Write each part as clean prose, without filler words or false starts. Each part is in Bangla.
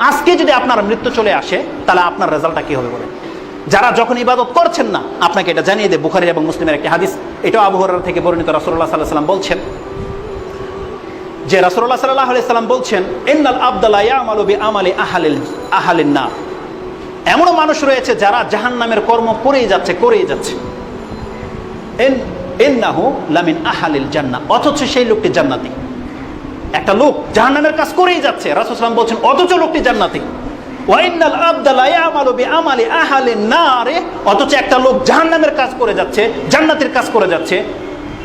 আজকে যদি আপনার মৃত্যু চলে আসে তাহলে আপনার রেজাল্টটা কি হবে বলেন? যারা যখন ইবাদত করছেন না, আপনাকে এটা জানিয়ে দেয়, বুখারী এবং মুসলিমের একটি হাদিস, এটাও আবু হুরায়রা থেকে বর্ণিত, রাসূলুল্লাহ সাল্লাল্লাহু আলাইহি ওয়াসাল্লাম বলছেন যে রাসূলুল্লাহ সাল্লাল্লাহু আলাইহি ওয়াসাল্লাম বলছেন, ইন্নাল আবদা লা ইয়ামালু বিআমালি আহলিন নার। এমন মানুষ রয়েছে যারা জাহান্নামের কর্ম করেই যাচ্ছে, ইন্নাহু লামিন আহলিল জান্নাহ, অথচ সেই লোকটি জান্নাতি। একটা লোক জাহান্নামের কাজ করেই যাচ্ছে, রাসূল সাল্লাল্লাহু আলাইহি ওয়াসাল্লাম বলছেন অথচ লোকটি জান্নাতি। ওয়া ইন্নাল আবদা লা ইয়ামালু বিআমালি আহলিন নার, অথচ একটা লোক জাহান্নামের কাজ করে যাচ্ছে, জান্নাতের কাজ করে যাচ্ছে।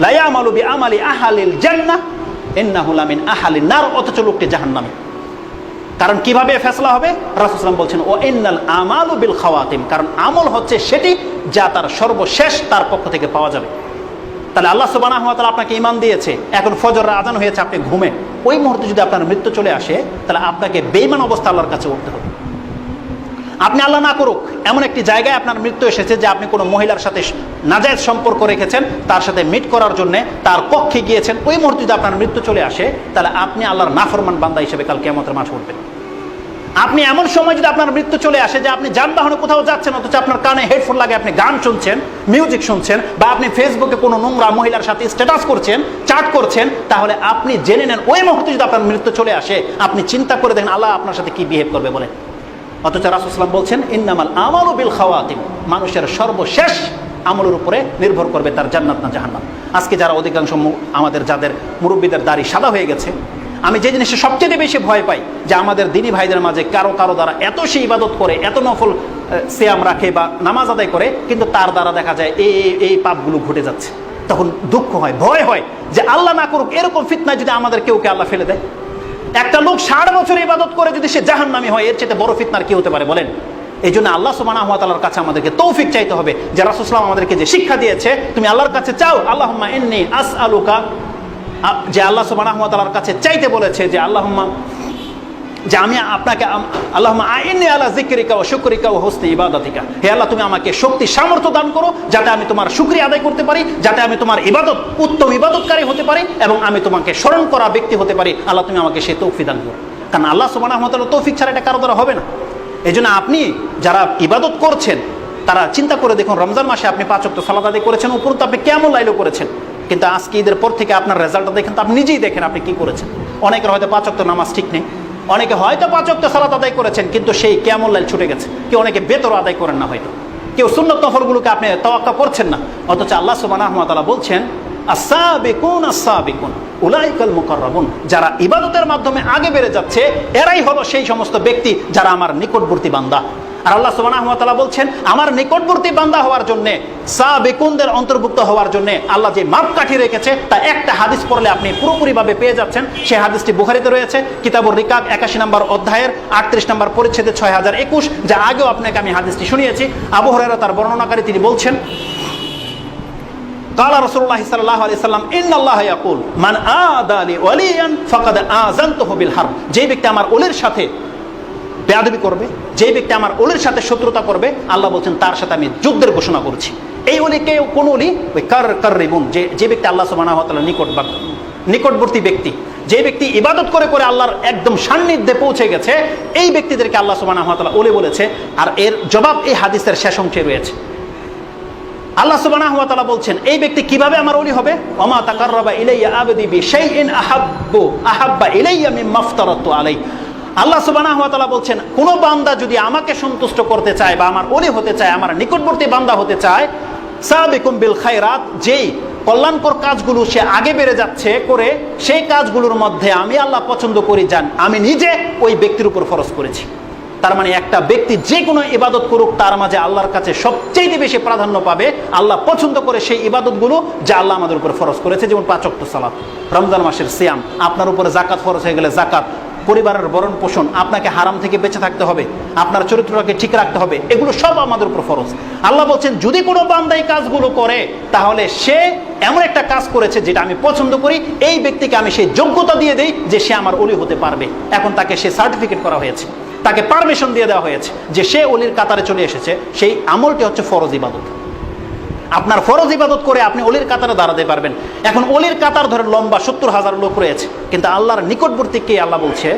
লা ইয়ামালু বিআমালি আহলিল জান্নাহ ইন্নাহু লামিন আহলিন নার, অথচ লোকটি জাহান্নামী। কারণ কিভাবে ফয়সালা হবে? রাসূল সাল্লাল্লাহু আলাইহি ওয়াসাল্লাম বলছেন, ওয়া ইন্নাল আমালু বিল খাওয়াতিম, কারণ আমল হচ্ছে সেটি যা তার সর্বশেষ তার পক্ষ থেকে পাওয়া যাবে। তাহলে আল্লাহ সুবহানাহু ওয়া তাআলা আপনাকে ঈমান দিয়েছে, এখন ফজরের আযান হয়েছে, আপনি ঘুমে, ওই মুহূর্তে যদি আপনার মৃত্যু চলে আসে তাহলে আপনাকে বেঈমান অবস্থা আল্লাহর কাছে উঠতে হবে। আপনি আল্লাহ না করুক এমন একটি জায়গায় আপনার মৃত্যু এসেছে যে আপনি কোনো মহিলার সাথে নাজায়েজ সম্পর্ক রেখেছেন, তার সাথে মিট করার জন্য তার কক্ষে গিয়েছেন, ওই মুহূর্তে যদি আপনার মৃত্যু চলে আসে তাহলে আপনি আল্লাহর নাফরমান বান্দা হিসেবে কাল কিয়ামতের মাঠে উঠবেন। আপনি এমন সময় যদি আপনার মৃত্যু চলে আসে যে আপনি যানবাহনে কোথাও যাচ্ছেন, অথচ আপনার কানে হেডফোন লাগে, আপনি গান শুনছেন, মিউজিক শুনছেন, বা আপনি ফেসবুকে কোনো নোংরা মহিলার সাথে স্ট্যাটাস করছেন, চ্যাট করছেন, তাহলে আপনি জেনে নেন ওই মুহূর্তে যদি আপনার মৃত্যু চলে আসে, আপনি চিন্তা করে দেখেন আল্লাহ আপনার সাথে কি বিহেভ করবে বলেন। অথচ রাসূল সাল্লাল্লাহু আলাইহি ওয়াসাল্লাম বলছেন, ইন্নামাল আমালু বিল খাওয়াতিম, মানুষের সর্বশেষ আমলের উপরে নির্ভর করবে তার জান্নাত না জাহান্নাম। আজকে যারা অধিকাংশ আমাদের যাদের মুরব্বীদের দাড়ি সাদা হয়ে গেছে, আমি যে জিনিসটা সবচেয়ে বেশি ভয় পাই যে আমাদের দ্বীনী ভাইদের মাঝে কারো দ্বারা এত সে ইবাদত করে, এত নফল সিয়াম রাখে বা নামাজ আদায় করে, কিন্তু তার দ্বারা দেখা যায় এই পাপগুলো ঘটে যাচ্ছে। তখন দুঃখ হয়, ভয় হয় যে আল্লাহ না করুক এরকম ফিতনায় যদি আমাদের কেউ আল্লাহ ফেলে দেয়। একটা লোক 60 বছর ইবাদত করে যদি সে জাহান্নামী হয়, এর চেয়ে বড় ফিতনার কি হতে পারে বলেন? এই জন্য আল্লাহ সুবহানাহু ওয়া তাআলার কাছে আমাদেরকে তৌফিক চাইতে হবে। যে রাসূল সাল্লাল্লাহু আলাইহি ওয়াসাল্লাম আমাদেরকে যে শিক্ষা দিয়েছে, তুমি আল্লাহর কাছে চাও, আল্লাহুম্মা ইন্নী আসআলুকা, যে আল্লাহ সুবহানাহু ওয়া তাআলার কাছে চাইতে বলেছে যে আল্লাহুম্মা, যে আমি আপনাকে আল্লাহুম্মা আইন্নী আলা যিকরিকা ওয়া শুকরিকা ওয়া হুসনি ইবাদাতিকা, হে আল্লাহ তুমি আমাকে শক্তি সামর্থ্য দান করো যাতে আমি তোমার শুকরিয়া আদায় করতে পারি, যাতে আমি তোমার ইবাদত উত্তম ইবাদতকারী হতে পারি এবং আমি তোমাকে স্মরণ করা ব্যক্তি হতে পারি। আল্লাহ তুমি আমাকে সেই তৌফিক দান করো। কারণ আল্লাহ সুবহানাহু ওয়া তাআলা তৌফিক ছাড়া এটা কারো দ্বারা হবে না। এই জন্য আপনি যারা ইবাদত করছেন তারা চিন্তা করে দেখুন, রমজান মাসে আপনি 5 ওয়াক্ত সালাত আদায় করেছেন, উপরন্তু আপনি কিয়ামুল লাইলও করেছেন, কিন্তু আজকে ঈদের পর থেকে আপনার রেজাল্টটা দেখেন তো, আপনি নিজেই দেখেন আপনি কি করেছেন। অনেকের হয়তো 5 ওয়াক্ত নামাজ ঠিক নেই, অনেকে হয়তো 5 ওয়াক্ত সালাত আদায় করেছেন কিন্তু সেই কিয়ামুল লাইল ছুটে গেছে, কেউ অনেকে বেতর আদায় করেন না, হয়তো কেউ সুন্নত নফলগুলোকে আপনি তাওয়াক্কা করছেন না। অথচ আল্লাহ সুবহানাহু ওয়া তাআলা বলছেন, আস-সাবিকুন আস-সাবিকুন উলাইকাল মুকাররাবুন, যারা ইবাদতের মাধ্যমে আগে বেড়ে যাচ্ছে এরাই হলো সেই সমস্ত ব্যক্তি যারা আমার নিকটবর্তী বান্দা। আর আল্লাহ সুবহানাহু ওয়া তাআলা বলছেন, আমার নিকটবর্তী বান্দা হওয়ার জন্য, সাবিকুনদের অন্তর্ভুক্ত হওয়ার জন্য আল্লাহ যে মাপকাঠি রেখেছে তা একটা হাদিস পড়লে আপনি পুরোপুরিভাবে পেয়ে যাচ্ছেন। সেই হাদিসটি বুখারীতে রয়েছে, কিতাবুর রিকাব 81 নম্বর অধ্যায়ের 38 নম্বর পরিচ্ছেদে 6021, যা আগেও আপনাকে আমি হাদিসটি শুনিয়েছি। আবু হুরায়রা তার বর্ণনাকারী, তিনি বলছেন, قال رسول الله صلى الله عليه وسلم ان الله يقول من عادى لي وليا فقد آذنته بالحرب, যে ব্যক্তি আমার ওলির সাথে বেয়াদবি করবে, যে ব্যক্তি আমার ওলির সাথে শত্রুতা করবে, আল্লাহ বলছেন তার সাথে আমি যুদ্ধের ঘোষণা করছি। এই ওলিকে কোন ওলি? ওই কাররিবুন, যে ব্যক্তি আল্লাহ সুবহানাহু ওয়া তাআলার নিকটবর্তী ব্যক্তি, যে ব্যক্তি ইবাদত করে করে আল্লাহর একদম সান্নিধ্যে পৌঁছে গেছে, এই ব্যক্তিদেরকে আল্লাহ সুবহানাহু ওয়া তাআলা ওলি বলেছে। আর এর জবাব এই হাদিসের শেষ অংশে রয়েছে। আল্লাহ সুবহানাহু ওয়া তাআলা বলছেন, এই ব্যক্তি কিভাবে আমার ওলি হবে? ওয়ামা তাকাররাবা ইলাইয়া আবদি বিশাইইন আহাব্বা ইলাইয়া মিম্মা আফতারাতু আলাইহি। আল্লাহ সুবহানাহু ওয়া তাআলা বলছেন, কোন বান্দা যদি আমাকে সন্তুষ্ট করতে চায় বা আমার ওলি হতে চায়, আমার নিকটবর্তী বান্দা হতে চায়, সাবিকুম বিল খায়রাত, যেই কল্যাণকর কাজগুলো সে আগে বেড়ে যাচ্ছে করে, সেই কাজগুলোর মধ্যে আমি আল্লাহ পছন্দ করি, জান আমি নিজে ওই ব্যক্তির উপর ফরজ করেছি। তার মানে একটা ব্যক্তি যে কোনো ইবাদত করুক, তার মাঝে আল্লাহর কাছে সবচেয়ে বেশি প্রাধান্য পাবে, আল্লাহ পছন্দ করে সেই ইবাদতগুলো যা আল্লাহ আমাদের উপর ফরজ করেছে। যেমন 5 ওয়াক্ত সালাত, রমজান মাসের সিয়াম, আপনার উপরে যাকাত ফরজ হয়ে গেলে যাকাত, পরিবারের ভরণ পোষণ, আপনাকে হারাম থেকে বেঁচে থাকতে হবে, আপনার চরিত্রটাকে ঠিক রাখতে হবে, এগুলো সব আমাদের উপর ফরজ। আল্লাহ বলছেন, যদি কোনো বান্দা এই কাজগুলো করে তাহলে সে এমন একটা কাজ করেছে যেটা আমি পছন্দ করি, এই ব্যক্তিকে আমি সেই যোগ্যতা দিয়ে দেই যে সে আমার ওলি হতে পারবে। এখন তাকে সে সার্টিফিকেট করা হয়েছে, তাকে পারমিশন দিয়ে দেওয়া হয়েছে যে সে ওলির কাতারে চলে এসেছে। সেই আমলটি হচ্ছে ফরজ ইবাদত। আপনার ফরজ ইবাদত করে আপনি অলির কাতারে দাঁড়াতে পারবেন। এখন অলির কাতার ধরে লম্বা 70,000 লোক রয়েছে, কিন্তু আল্লাহর নিকটবর্তী কে? আল্লাহ বলছে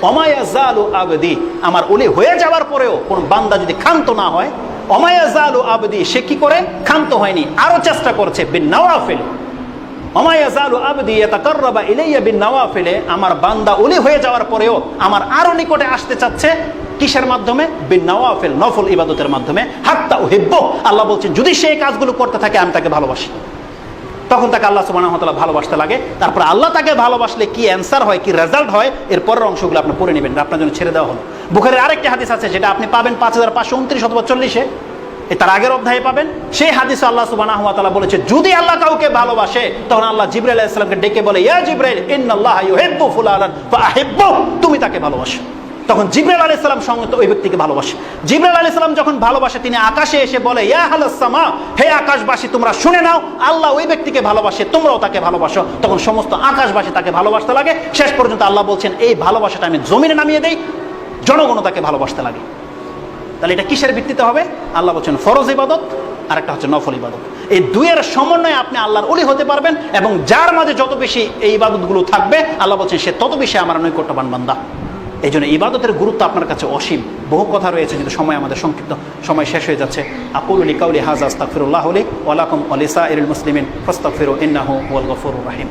অমায়াজালু আবদি, আমার অলি হয়ে যাওয়ার পরেও কোন বান্দা যদি ক্ষান্ত না হয়, অমায়াজালু আবদি, সে কি করে? ক্ষান্ত হয়নি, আরো চেষ্টা করছে, বিন নওয়াফিল। অমায়াজালু আবদি ইয়াতাকাররাবা ইলাইয়া বিন নওয়াফিল, আমার বান্দা অলি হয়ে যাওয়ার পরেও আমার আরো নিকটে আসতে চাচ্ছে, কিসের মাধ্যমে? বিন নওয়াফিল, নফল ইবাদতের মাধ্যমে। হাত্তা উহিব্বু, আল্লাহ বলছেন যদি সেই কাজগুলো করতে থাকে আমি তাকে ভালোবাসি, তখন তাকে আল্লাহ সুবহানাহু ওয়া তাআলা ভালোবাসতে লাগে। তারপর আল্লাহ তাকে ভালোবাসলে কি অ্যান্সার হয়, কি রেজাল্ট হয়, এর পরের অংশগুলো আপনি পড়ে নেবেন, আপনার জন্য ছেড়ে দেওয়া হলো। বুখারীর আরেকটি হাদিস আছে যেটা আপনি পাবেন 5529 অথবা 40-এ, তার আগের অধ্যায়ে পাবেন। সেই হাদিসে আল্লাহ সুবহানাহু ওয়া তাআলা বলেছে যদি আল্লাহ কাউকে ভালোবাসে তখন আল্লাহ জিবরাইল আলাইহিস সালামকে ডেকে বলে, ইয়া জিবরাইল ইন্নাল্লাহা ইউহিব্বু ফুলানান ফাআহিব্বু, তুমি তাকে ভালোবাসো। তখন জিবরাইল আলাইহিস সালাম সঙ্গে তো ওই ব্যক্তিকে ভালোবাসে। জিবরাইল আলাইহিস সালাম যখন ভালোবাসে তিনি আকাশে এসে বলে, ইয়া আহলাস সামা, হে আকাশবাসী তোমরা শুনে নাও, আল্লাহ ওই ব্যক্তিকে ভালোবাসে, তোমরাও তাকে ভালোবাসো। তখন সমস্ত আকাশবাসী তাকে ভালোবাসতে লাগে। শেষ পর্যন্ত আল্লাহ বলছেন এই ভালোবাসাটা আমি জমিনে নামিয়ে দেই, জনগণ তাকে ভালোবাসতে লাগে। তাহলে এটা কিসের ভিত্তিতে হবে? আল্লাহ বলছেন ফরজ ইবাদত, আর একটা হচ্ছে নফল ইবাদত। এই দুইয়ের সমন্বয়ে আপনি আল্লাহর ওলি হতে পারবেন, এবং যার মাঝে যত বেশি এই ইবাদতগুলো থাকবে আল্লাহ বলছেন সে তত বেশি আমার নৈকট্যবান বান্দা। এই জন্য ইবাদতের গুরুত্ব আপনার কাছে অসীম। বহু কথা রয়েছে, কিন্তু সময় আমাদের সংক্ষিপ্ত, সময় শেষ হয়ে যাচ্ছে। আকুলু লিকাউলি হাযা আস্তাগফিরুল্লাহ লি ওয়া লাকুম ওয়া লিসাইরিল মুসলিমিন ফাস্তাগফিরু ইন্নাহু হুয়াল গফুরুর রহিম।